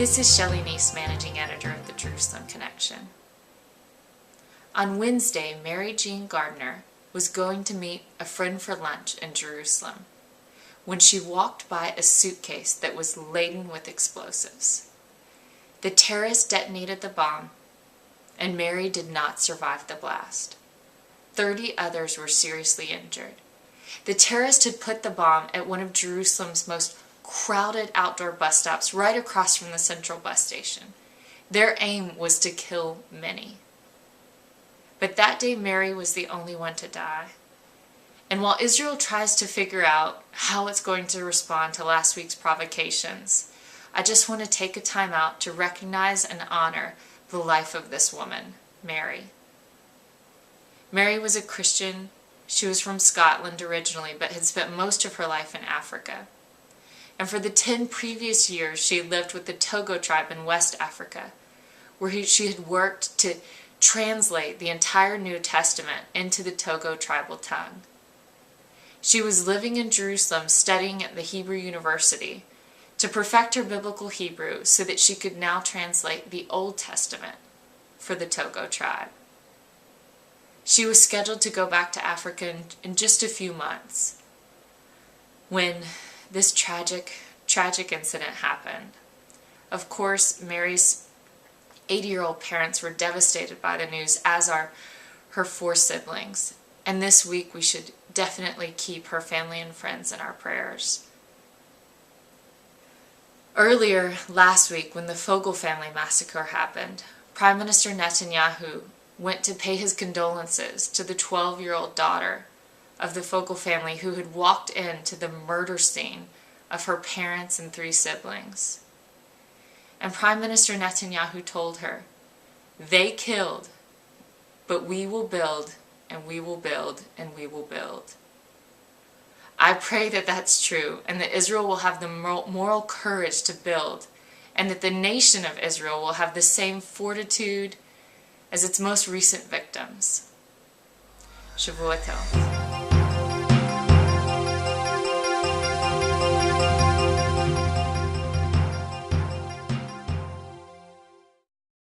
This is Shelley Neese, Managing Editor of the Jerusalem Connection. On Wednesday, Mary Jean Gardner was going to meet a friend for lunch in Jerusalem when she walked by a suitcase that was laden with explosives. The terrorist detonated the bomb, and Mary did not survive the blast. 30 others were seriously injured. The terrorist had put the bomb at one of Jerusalem's most crowded outdoor bus stops right across from the central bus station. Their aim was to kill many. But that day Mary was the only one to die. And while Israel tries to figure out how it's going to respond to last week's provocations, I just want to take a time out to recognize and honor the life of this woman, Mary. Mary was a Christian. She was from Scotland originally, but had spent most of her life in Africa. And for the 10 previous years, she had lived with the Togo tribe in West Africa, where she had worked to translate the entire New Testament into the Togo tribal tongue. She was living in Jerusalem studying at the Hebrew University to perfect her biblical Hebrew so that she could now translate the Old Testament for the Togo tribe. She was scheduled to go back to Africa in just a few months when this tragic incident happened. Of course, Mary's 80-year-old parents were devastated by the news, as are her 4 siblings. And this week we should definitely keep her family and friends in our prayers. Earlier last week, when the Fogel family massacre happened, Prime Minister Netanyahu went to pay his condolences to the 12-year-old daughter of the Fogel family who had walked into the murder scene of her parents and 3 siblings. And Prime Minister Netanyahu told her, "They killed, but we will build, and we will build, and we will build." I pray that that's true, and that Israel will have the moral courage to build, and that the nation of Israel will have the same fortitude as its most recent victims. Shavua Tov.